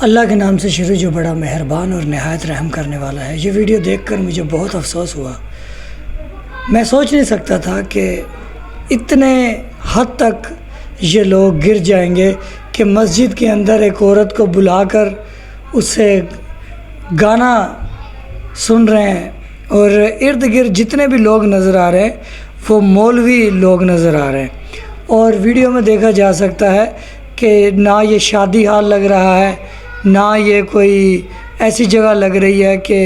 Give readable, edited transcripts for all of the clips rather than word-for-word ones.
اللہ کے نام سے شروع جو بڑا مہربان اور نہایت رحم کرنے والا ہے۔ یہ ویڈیو دیکھ کر مجھے بہت افسوس ہوا۔ میں سوچ نہیں سکتا تھا کہ اتنے حد تک یہ لوگ گر جائیں گے کہ مسجد کے اندر ایک عورت کو بلا کر اس سے گانا سن رہے ہیں، اور ارد گرد جتنے بھی لوگ نظر آ رہے ہیں وہ مولوی لوگ نظر آ رہے ہیں، اور ویڈیو میں دیکھا جا سکتا ہے کہ نہ یہ شادی ہال لگ رہا ہے، نہ یہ کوئی ایسی جگہ لگ رہی ہے کہ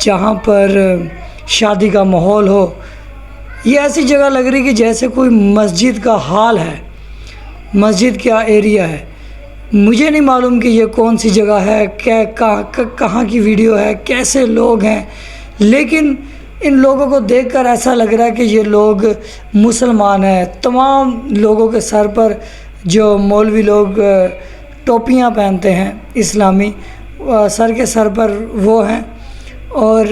جہاں پر شادی کا ماحول ہو۔ یہ ایسی جگہ لگ رہی کہ جیسے کوئی مسجد کا ہال ہے، مسجد کا ایریا ہے۔ مجھے نہیں معلوم کہ یہ کون سی جگہ ہے، کہاں کی ویڈیو ہے، کیسے لوگ ہیں، لیکن ان لوگوں کو دیکھ کر ایسا لگ رہا ہے کہ یہ لوگ مسلمان ہیں۔ تمام لوگوں کے سر پر جو مولوی لوگ ٹوپیاں پہنتے ہیں اسلامی، سر کے سر پر وہ ہیں، اور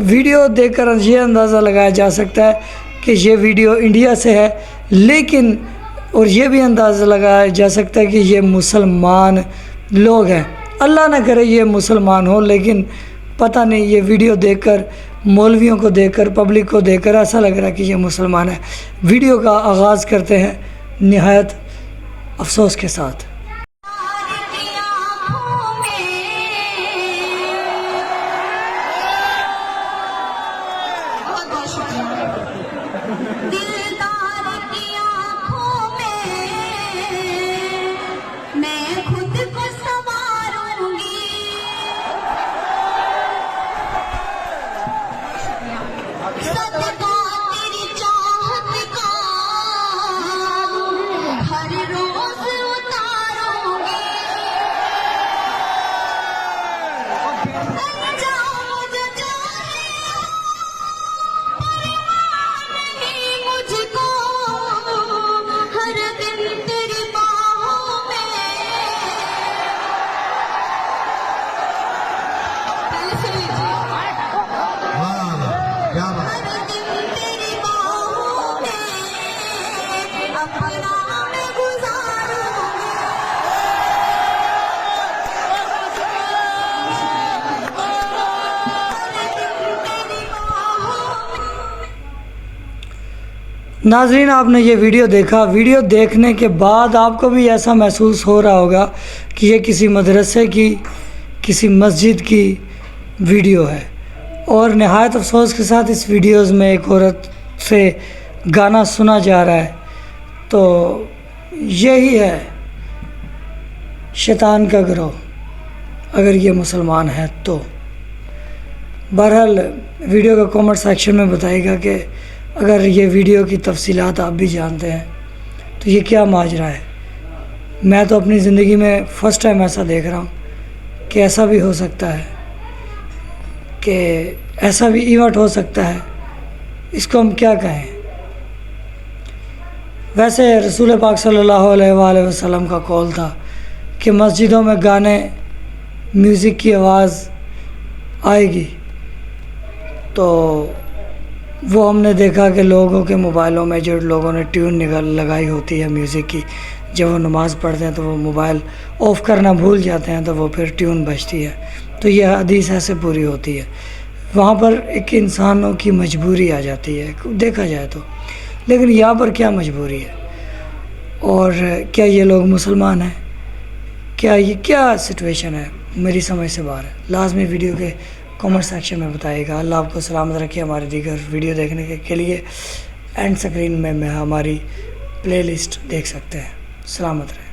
ویڈیو دیکھ کر یہ اندازہ لگایا جا سکتا ہے کہ یہ ویڈیو انڈیا سے ہے، لیکن اور یہ بھی اندازہ لگایا جا سکتا ہے کہ یہ مسلمان لوگ ہیں۔ اللہ نہ کرے یہ مسلمان ہو، لیکن پتہ نہیں، یہ ویڈیو دیکھ کر، مولویوں کو دیکھ کر، پبلک کو دیکھ کر ایسا لگ رہا ہے کہ یہ مسلمان ہے۔ ویڈیو کا آغاز کرتے ہیں نہایت افسوس کے ساتھ۔ ناظرین، آپ نے یہ ویڈیو دیکھا۔ ویڈیو دیکھنے کے بعد آپ کو بھی ایسا محسوس ہو رہا ہوگا کہ یہ کسی مدرسے کی، کسی مسجد کی ویڈیو ہے، اور نہایت افسوس کے ساتھ اس ویڈیوز میں ایک عورت سے گانا سنا جا رہا ہے۔ تو یہی ہے شیطان کا گروہ، اگر یہ مسلمان ہے تو۔ بہرحال ویڈیو کا کامنٹ سیکشن میں بتائے گا کہ اگر یہ ویڈیو کی تفصیلات آپ بھی جانتے ہیں تو یہ کیا ماجرا ہے۔ میں تو اپنی زندگی میں فرسٹ ٹائم ایسا دیکھ رہا ہوں کہ ایسا بھی ہو سکتا ہے، کہ ایسا بھی ایونٹ ہو سکتا ہے۔ اس کو ہم کیا کہیں۔ ویسے رسول پاک صلی اللہ علیہ وآلہ وسلم کا قول تھا کہ مسجدوں میں گانے، میوزک کی آواز آئے گی، تو وہ ہم نے دیکھا کہ لوگوں کے موبائلوں میں جو لوگوں نے ٹیون لگائی ہوتی ہے میوزک کی، جب وہ نماز پڑھتے ہیں تو وہ موبائل آف کرنا بھول جاتے ہیں، تو وہ پھر ٹیون بجتی ہے۔ تو یہ حدیث ایسے پوری ہوتی ہے۔ وہاں پر ایک انسانوں کی مجبوری آ جاتی ہے دیکھا جائے تو، لیکن یہاں پر کیا مجبوری ہے، اور کیا یہ لوگ مسلمان ہیں؟ کیا یہ کیا سچویشن ہے؟ میری سمجھ سے باہر ہے۔ لازمی ویڈیو کے کامنٹ سیکشن میں بتائے گا۔ اللہ آپ کو سلامت رکھے۔ ہماری دیگر ویڈیو دیکھنے کے لیے اینڈ اسکرین میں ہماری پلے لسٹ دیکھ سکتے ہیں۔ سلامت رہے۔